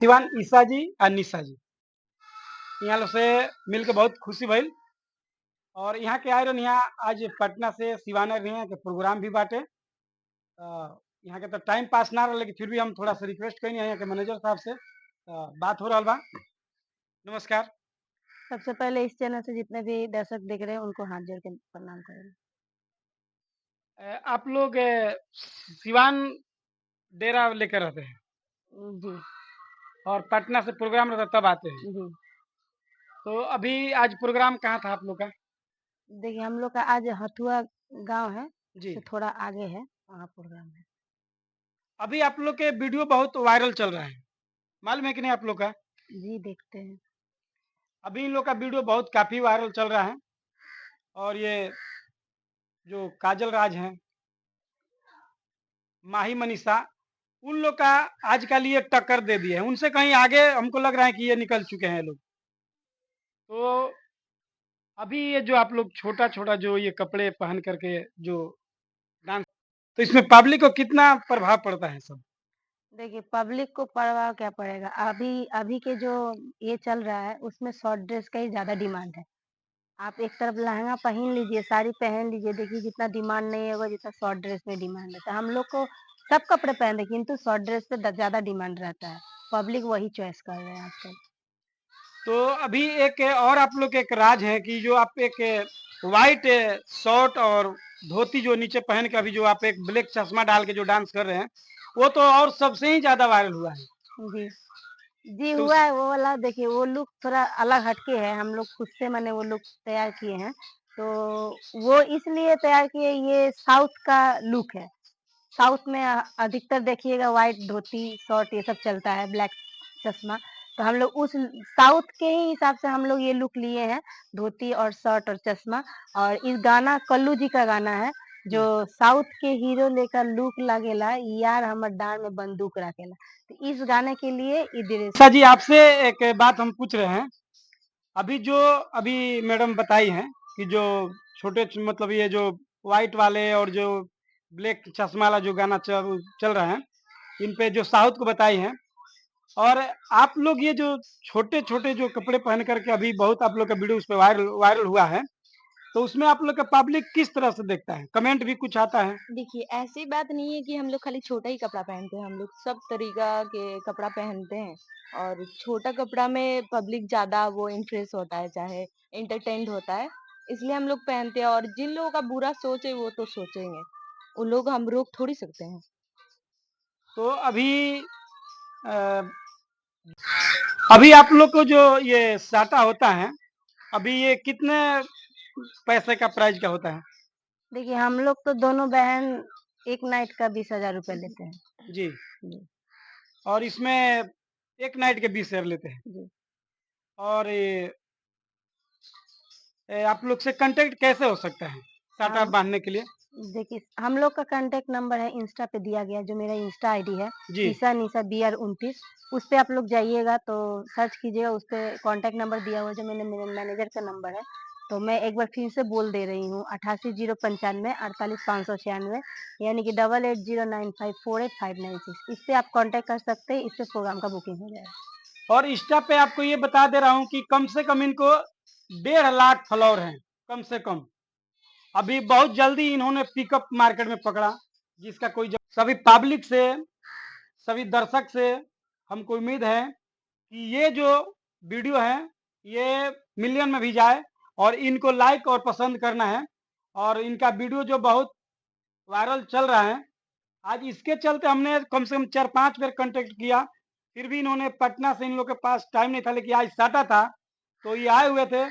सिवान ईसा जी और निशा जी यहाँ लोग से मिलके बहुत खुशी भइल और यहाँ के आए रहन यहाँ आज पटना से सिवाना यहाँ के प्रोग्राम भी बाटे। यहाँ के तो टाइम पास ना रहा लेकिन फिर भी हम थोड़ा सा रिक्वेस्ट करेंगे यहाँ के मैनेजर साहब से बात हो रहा बा। नमस्कार। सबसे पहले इस चैनल से जितने भी दर्शक देख रहे हैं उनको हाथ जोड़ के प्रणाम करें। आप लोग सिवान डेरा लेकर रहते हैं जी और पटना से प्रोग्राम रहता तब आते हैं। जी तो अभी आज प्रोग्राम कहाँ था आप लोग का? देखिए हम लोग का आज हथुआ गांव है, जी। उससे थोड़ा आगे है, वहाँ प्रोग्राम है। अभी आप लोग के वीडियो बहुत वायरल चल रहा है, मालूम है कि नहीं आप लोग का? जी देखते हैं। अभी इन लोग का वीडियो बहुत काफी वायरल चल रहा है और ये जो काजल राज हैं, माही मनीषा, उन लोग का आजकल ये टक्कर दे दिए हैं। उनसे कहीं आगे हमको लग रहा है कि ये निकल चुके हैं लोग। तो अभी ये जो आप लोग छोटा-छोटा जो ये कपड़े पहन करके जो डांस, तो इसमें पब्लिक को कितना प्रभाव पड़ता है सब? देखिए पब्लिक को प्रभाव क्या पड़ेगा, अभी अभी के जो ये चल रहा है उसमें शॉर्ट ड्रेस का ही ज़्यादा डिमांड है। आप एक तरफ लहंगा पहन लीजिए, साड़ी पहन लीजिए, देखिए जितना डिमांड नहीं होगा जितना शॉर्ट ड्रेस में डिमांड रहता है। हम लोग को सब कपड़े पहनते हैं किंतु शॉर्ट ड्रेस पे ज़्यादा डिमांड रहता है। पब्लिक वही चॉइस कर रहे हैं आजकल। तो अभी एक और आप लोग के एक राज है कि जो आप एक व्हाइट शर्ट और धोती जो नीचे पहन के अभी जो आप एक ब्लैक चश्मा डाल के जो डांस कर रहे हैं, वो तो और सबसे ही ज़्यादा वायरल हुआ है। जी। जी तो हुआ उस है वो वाला, देखिए वो लुक थोड़ा अलग हटके है, हम लोग खुद से मैंने वो लुक तैयार किए हैं। तो वो इसलिए तैयार किए, ये साउथ का लुक है। साउथ में अधिकतर देखिएगा व्हाइट धोती, शॉर्ट ये सब चलता है, ब्लैक चश्मा। तो हम लोग उस साउथ के ही हिसाब से हम लोग ये लुक लिए हैं, धोती और शर्ट और चश्मा। और इस गाना कल्लू जी का गाना है, जो साउथ के हीरो लेकर लुक लागेला, यार हमर डाँड में बंदूक राखेला। तो इस गाने के लिए ई ड्रेस। अच्छा जी, आपसे एक बात हम पूछ रहे हैं। अभी जो अभी मैडम बताई हैं कि जो छोटे मतलब ये जो व्हाइट वाले और जो ब्लैक चश्मा वाला जो गाना चल चल रहा है, इन पे जो साउथ को बताई हैं और आप लोग ये जो छोटे-छोटे जो कपड़े पहन करके अभी बहुत आप लोग का वीडियो उस पे वायरल वायरल हुआ है, तो उसमें आप लोग का पब्लिक किस तरह से देखता है? कमेंट भी कुछ आता है? देखिए, ऐसी बात नहीं है कि हम लोग खाली छोटा ही कपड़ा पहनते हैं, हम लोग सब तरीका के कपड़ा पहनते हैं। और छोटा कपड़ा में पब्लिक ज़्यादा वो इम्प्रेस होता है, चाहे एंटरटेन्ड होता है, इसलिए हम लोग पहनते हैं। और जिन लोगों का बुरा सोच है, वो तो सोचेंगे, उन लोग हम रोक थोड़ी सकते हैं। तो अ, अभी आप लोग को जो ये साटा होता है, अभी ये कितने पैसे का प्राइस का होता है? देखिए हम लोग तो दोनों बहन एक नाइट का 20,000 रुपए लेते हैं। जी। जी, और इसमें एक नाइट के 20,000 लेते हैं जी। और आप लोग से कांटेक्ट कैसे हो सकता है साटा हम बांधने के लिए? देखिए हम लोग का कांटेक्ट नंबर है, इंस्टा पे दिया गया है, जो मेरा इंस्टा आईडी है, जी। ईसा निशा BR29। उस पे आप लोग जाइएगा तो सर्च कीजिएगा, उस पे कांटेक्ट नंबर दिया हुआ है, जो मेरे मैनेजर का नंबर है। तो मैं एक बार फिर से बोल दे रही हूँ, 88,095 48,596, यानी कि 8809548596। इस पे आप कांटेक्ट कर सकते हैं, इस पे प्रोग्राम का बुकिंग हो जाएगा। और इंस्टा पे आपको ये बता दे रहा हूँ कि कम से कम इनको 1.5 लाख फॉलोअर हैं, कम से कम। अभी बहुत जल्दी इन्होंने पिकअप मार्केट में पकड़ा, जिसका कोई सभी पब्लिक से, सभी दर्शक से हमको उम्मीद है कि ये जो वीडियो है, ये मिलियन में भी जाए और इनको लाइक और पसंद करना है। और इनका वीडियो जो बहुत वायरल चल रहा है, आज इसके चलते हमने कम से कम 4-5 बार कांटेक्ट किया, फिर भी इन्होंने पटना से इन लोग के पास टाइम नहीं था, लेकिन आज साटा था, तो ये आए हुए थे,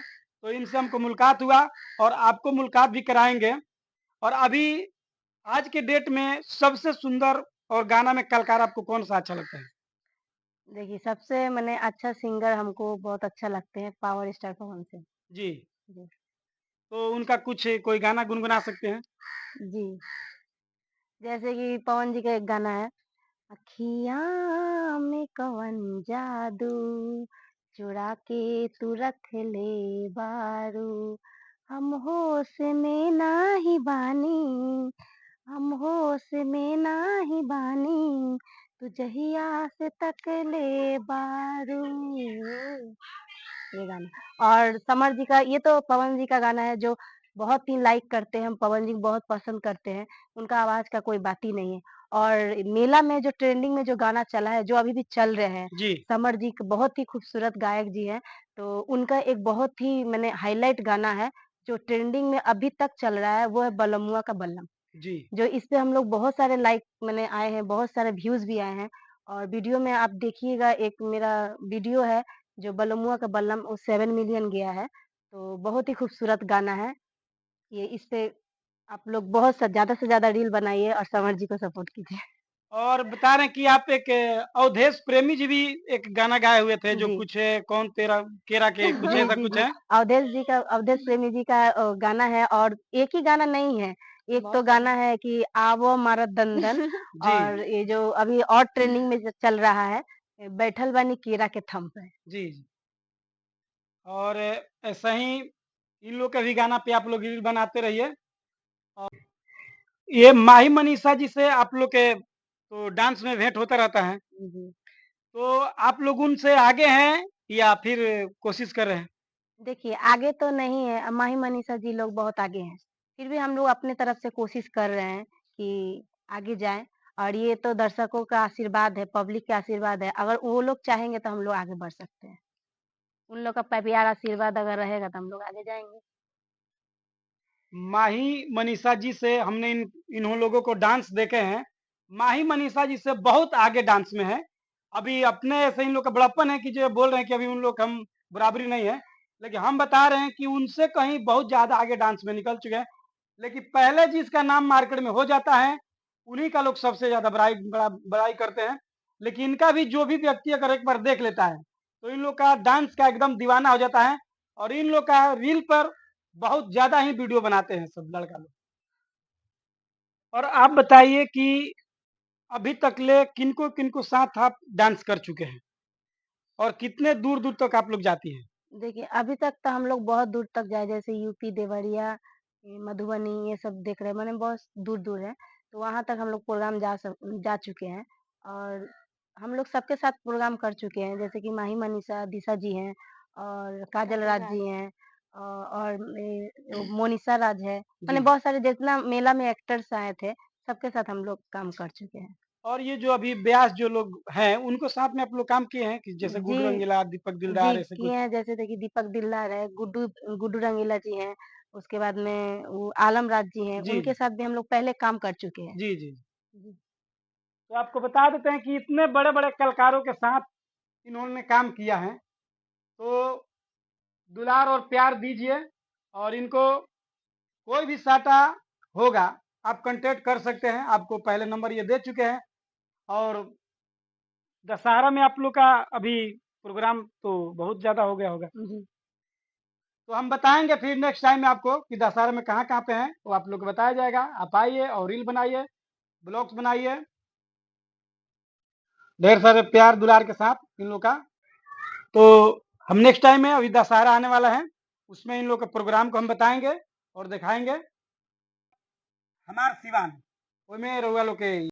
तो इनसे हमको मुलाकात हुआ और आपको मुलाकात भी कराएँगे। और अभी आज के डेट में सबसे सुंदर और गाना में कलाकार आपको कौन-सा अच्छा लगता है? देखिए सबसे मने अच्छा सिंगर हमको बहुत अच्छा लगते हैं पावर स्टार पवन सिंह। जी, जी। तो उनका कुछ कोई गाना गुनगुना सकते हैं? जी। जैसे कि पवन जी का एक गाना है, अखियाँ में कवन जादू चुरा के तू रख ले बारू, हम होश में नाही बानी, हम होश में नाही बानी, तुझहिया से तक ले बारू, ये गाना। और समर जी का, ये तो पवन जी का गाना है जो बहुत ही लाइक करते हैं, हम पवन जी को बहुत पसंद करते हैं, उनका आवाज़ का कोई बात ही नहीं है। और मेला में जो ट्रेंडिंग में जो गाना चला है, जो अभी भी चल रहे हैं, जी, समर जी क बहुत ही खूबसूरत गायक जी हैं, तो उनका एक बहुत ही मैंने हाइलाइट गाना है, जो ट्रेंडिंग में अभी तक चल रहा है, वो है बलमुआ का बल्लम। जी। जो इस पे हम लोग बहुत सारे लाइक मैंने आए हैं, बहुत सारे व्यूज़ भी आए हैं। और वीडियो में आप देखिएगा, एक मेरा वीडियो है जो बलमुआ का बल्लम, वो 7 मिलियन गया है, तो बहुत ही खूबसूरत गाना है। ये इस पे आप लोग बहुत ज़्यादा से ज़्यादा रील बनाइए और संवर जी को सपोर्ट कीजिए। और बता रहे हैं कि आप एक अवधेश प्रेमी जी भी एक गाना गाए हुए थे, जो जी। कुछ कौन तेरा केरा के कुछ जी, ऐसा जी, कुछ जी। है। अवधेश प्रेमी जी का गाना है, और एक ही गाना नहीं है, एक तो बहुत गाना सारे। है कि आवो मारा दंदन, जी, और ये जो अभी और ट्रेंडिंग में ज चल रहा है, बैठल बानी केरा के थम पे। जी, जी। और ऐसा ही इन लोग के भी गाना पे आप लोग रील बनाते रहिए। ये माही मनीषा जी से आप लोग के तो डांस में भेंट होता रहता है, जी। तो आप लोग उनसे आगे हैं या फिर कोशिश कर रहे हैं? देखिए, आगे तो नहीं है, माही मनीषा जी लोग बहुत आगे हैं। फिर भी हम लोग अपने तरफ से कोशिश कर रहे हैं कि आगे जाएँ, और ये तो दर्शकों का आशीर्वाद है, पब्लिक का आशीर्वाद है। अगर वो लोग चाहेंगे तो हम लोग आगे बढ़ सकते हैं। उन लोग का प्यार आशीर्वाद अगर रहेगा तो हम लोग आगे जाएँगे। माही मनीषा जी से हमने इन्हों लोगों को डांस देखे हैं। माही मनीषा जी से बहुत आगे डांस में है। अभी अपने ऐसे इन लोग का बड़प्पन है कि जो बोल रहे हैं कि अभी उन लोग हम बराबरी नहीं है। लेकिन हम बता रहे हैं कि उनसे कहीं बहुत ज़्यादा आगे डांस में निकल चुके हैं। लेकिन पहले जिसका नाम मार्केट में हो जाता है, उन्हीं का लोग सबसे ज़्यादा बड़ाई करते हैं। लेकिन इनका भी जो भी व्यक्ति अगर एक बार देख लेता है, तो इन लोग का डांस का एकदम दीवाना हो जाता है, और इन लोग का रील पर बहुत ज़्यादा ही वीडियो बनाते हैं सब लड़का लोग। और आप बताइए कि अभी तक ले किनको-किनको साथ आप डांस कर चुके हैं? और कितने दूर-दूर तक आप लोग जाती हैं? देखिए, अभी तक तो हम लोग बहुत दूर तक जाए, जैसे यूपी, देवरिया, मधुबनी, ये सब देख रहे हैं, माने बहुत दूर-दूर है। तो वहाँ तक हम लोग प्रोग्राम जा चुके हैं, और हम लोग सबके साथ प्रोग्राम कर चुके हैं, जैसे कि माही मनीषा, दिशा जी हैं, और काजल काजल राज राज। जी हैं, और मोनिशा राज है। माने जी। बहुत सारे जितना मेला में एक्टर्स आए थे, सबके साथ हम लोग काम कर चुके हैं। और ये जो अभी ब्यास जो लोग हैं, उनको साथ में आप लोग काम किए हैं कि जैसे जी। गुड्डू रंगीला, दीपक जी, दिलदार ऐसे किए कुछ? हैं, जैसे देखिए दीपक दिलदार है, गुड्डू रंगीला जी हैं, उसके बाद में वो आलम राज जी हैं, जी, उनके साथ भी हम लोग पहले काम कर चुके हैं। जी, जी। जी। तो आपको बता देते हैं कि इतने बड़े-बड़े कलाकारों के साथ इन्होंने काम किया है, तो दुलार और प्यार दीजिए, और इनको कोई भी साटा होगा, आप कॉन्टैक्ट कर सकते हैं। आपको पहले नंबर ये दे चुके हैं। और दशहरा में आप लोग का अभी प्रोग्राम तो बहुत ज़्यादा हो गया होगा। जी। तो हम बताएँगे फिर नेक्स्ट टाइम में आपको कि दशहरा में कहाँ-कहाँ पे हैं, वो आप लोग को बताया जाएगा। आप आइए और रील बनाइए, ब्लॉग्स बनाइए, ढेर सारे प्यार दुलार के साथ इन लोग का। तो हम नेक्स्ट टाइम में, अभी दशहरा आने वाला है, उसमें इन लोग के प्रोग्राम को हम बताएँगे और दिखाएँगे। हमार सिवान, ओइमे रउआ लोग के